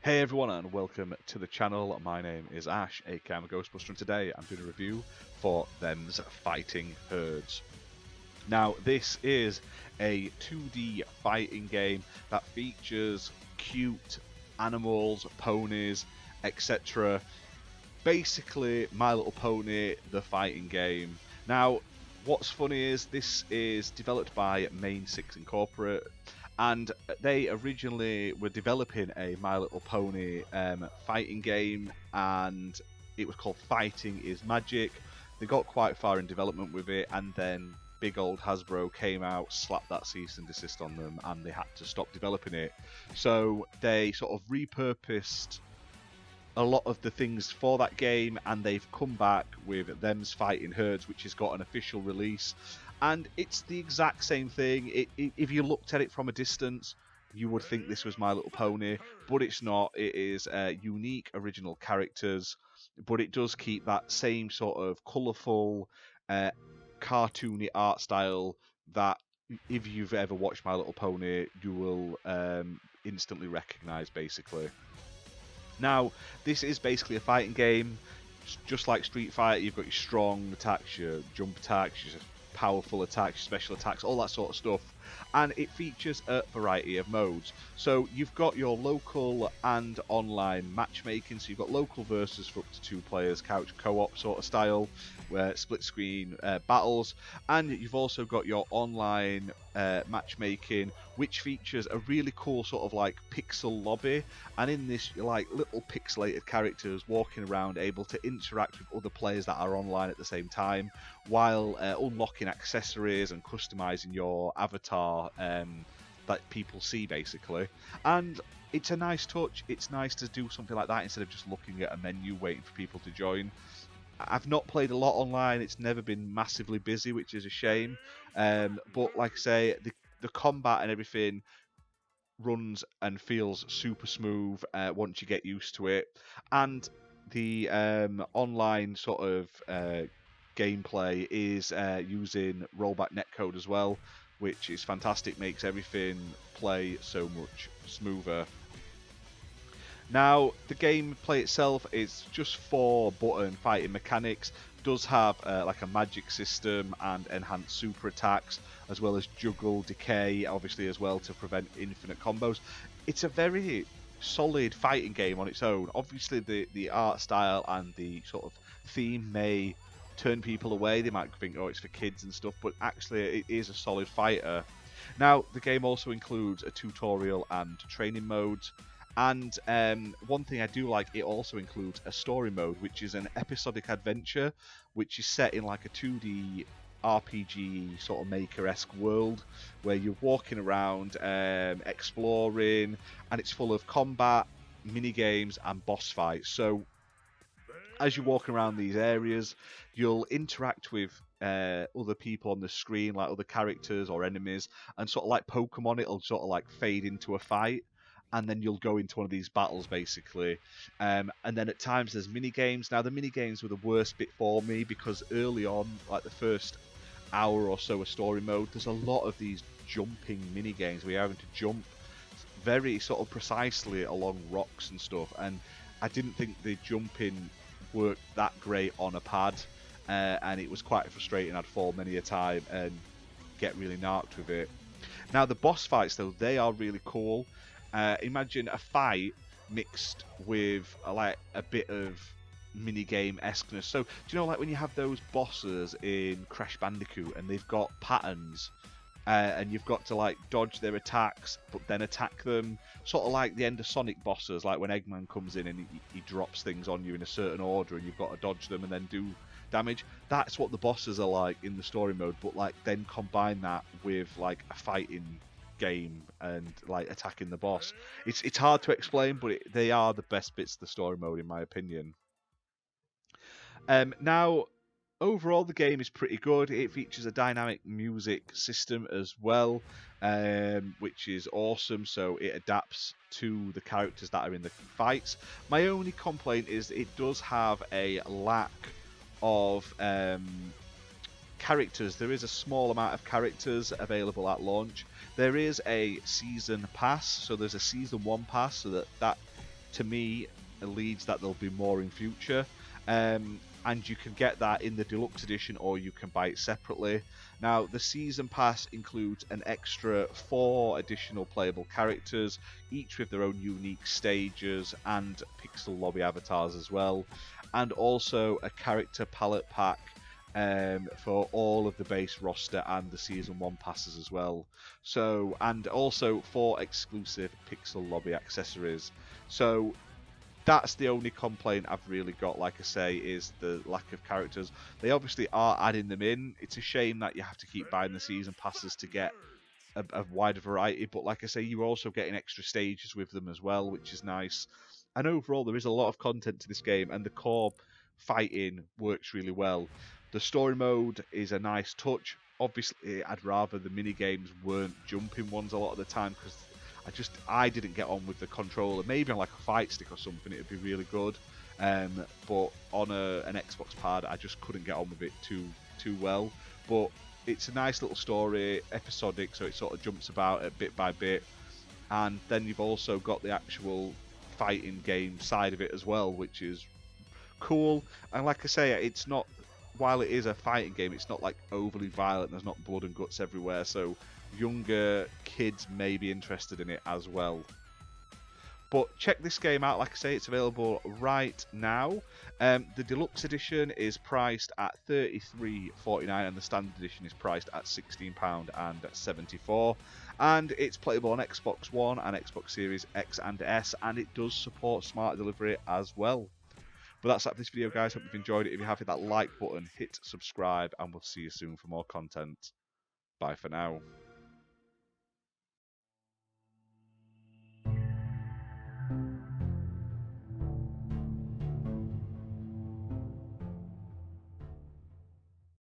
Hey everyone and welcome to the channel. My name is Ash, aka I'm a Ghostbuster, and today I'm doing a review for them's Fighting Herds. Now this is a 2D fighting game that features cute animals, ponies, etc. Basically My Little Pony, the fighting game. Now what's funny is this is developed by Main 6 Incorporate, and they originally were developing a My Little Pony fighting game, and it was called Fighting is Magic. They got quite far in development with it, and then big old Hasbro came out, slapped that cease and desist on them, and they had to stop developing it. So they sort of repurposed a lot of the things for that game, and they've come back with them's Fightin Herds, which has got an official release, and it's the exact same thing. If you looked at it from a distance, you would think this was My Little Pony, but it's not. It is unique original characters, but it does keep that same sort of colourful, cartoony art style that if you've ever watched My Little Pony, you will instantly recognise, basically. Now, this is basically a fighting game, just like Street Fighter. You've got your strong attacks, your jump attacks, your powerful attacks, your special attacks, all that sort of stuff. And it features a variety of modes. So you've got your local and online matchmaking. So you've got local versus for up to 2 players, couch co-op sort of style, where split screen battles. And you've also got your online matchmaking, which features a really cool sort of like pixel lobby. And in this, you're like little pixelated characters walking around, able to interact with other players that are online at the same time, while unlocking accessories and customizing your avatar that people see, basically. And it's a nice touch. It's nice to do something like that instead of just looking at a menu waiting for people to join. I've not played a lot online. It's never been massively busy, which is a shame. But like I say, the combat and everything runs and feels super smooth once you get used to it. And the online sort of gameplay is using rollback netcode as well, which is fantastic, makes everything play so much smoother. Now, the gameplay itself is just 4 button fighting mechanics. Does have like a magic system and enhanced super attacks, as well as juggle, decay, obviously as well, to prevent infinite combos. It's a very solid fighting game on its own. Obviously the art style and the sort of theme may turn people away. They might think, oh, it's for kids and stuff, but actually it is a solid fighter. Now, the game also includes a tutorial and training modes. And one thing I do like, it also includes a story mode, which is an episodic adventure, which is set in like a 2D RPG sort of Maker-esque world, where you're walking around, exploring, and it's full of combat, mini games, and boss fights. So as you're walking around these areas, you'll interact with other people on the screen, like other characters or enemies, and sort of like Pokemon, it'll sort of like fade into a fight, and then you'll go into one of these battles, basically. And then at times there's mini games. Now, the mini games were the worst bit for me, because early on, like the first hour or so of story mode, there's a lot of these jumping mini games where you're having to jump very sort of precisely along rocks and stuff, and I didn't think the jumping worked that great on a pad, and it was quite frustrating. I'd fall many a time and get really narked with it. Now, the boss fights, though, they are really cool. Imagine a fight mixed with like a bit of minigame esqueness. So do you know, like when you have those bosses in Crash Bandicoot and they've got patterns, and you've got to like dodge their attacks but then attack them, sort of like the end of Sonic bosses, like when Eggman comes in and he drops things on you in a certain order and you've got to dodge them and then do damage. That's what the bosses are like in the story mode, but like then combine that with like a fighting game and like attacking the boss. It's hard to explain, but they are the best bits of the story mode, in my opinion. Now, overall, the game is pretty good. It features a dynamic music system as well, which is awesome. So it adapts to the characters that are in the fights. My only complaint is it does have a lack of characters. There is a small amount of characters available at launch. There is a season pass, so there's a season 1 pass, so that to me leads that there'll be more in future. And you can get that in the deluxe edition, or you can buy it separately. Now, the season pass includes an extra 4 additional playable characters, each with their own unique stages and pixel lobby avatars as well, and also a character palette pack for all of the base roster and the season 1 passes as well. So, and also 4 exclusive pixel lobby accessories. So that's the only complaint I've really got, like I say, is the lack of characters. They obviously are adding them in. It's a shame that you have to keep buying the season passes to get a wider variety, but like I say, you're also getting extra stages with them as well, which is nice. And overall, there is a lot of content to this game, and the core fighting works really well. The story mode is a nice touch. Obviously, I'd rather the mini games weren't jumping ones a lot of the time, because I didn't get on with the controller. Maybe on like a fight stick or something, it'd be really good. But on an Xbox pad, I just couldn't get on with it too well. But it's a nice little story, episodic, so it sort of jumps about it bit by bit. And then you've also got the actual fighting game side of it as well, which is cool. And like I say, it's not, while it is a fighting game, it's not like overly violent. There's not blood and guts everywhere, so younger kids may be interested in it as well. But check this game out. Like I say, it's available right now. The deluxe edition is priced at $33.49 and the standard edition is priced at £16.74. And it's playable on Xbox One and Xbox Series X and S, and it does support smart delivery as well. But that's it for this video, guys. Hope you've enjoyed it. If you have, hit that like button, hit subscribe, and we'll see you soon for more content. Bye for now.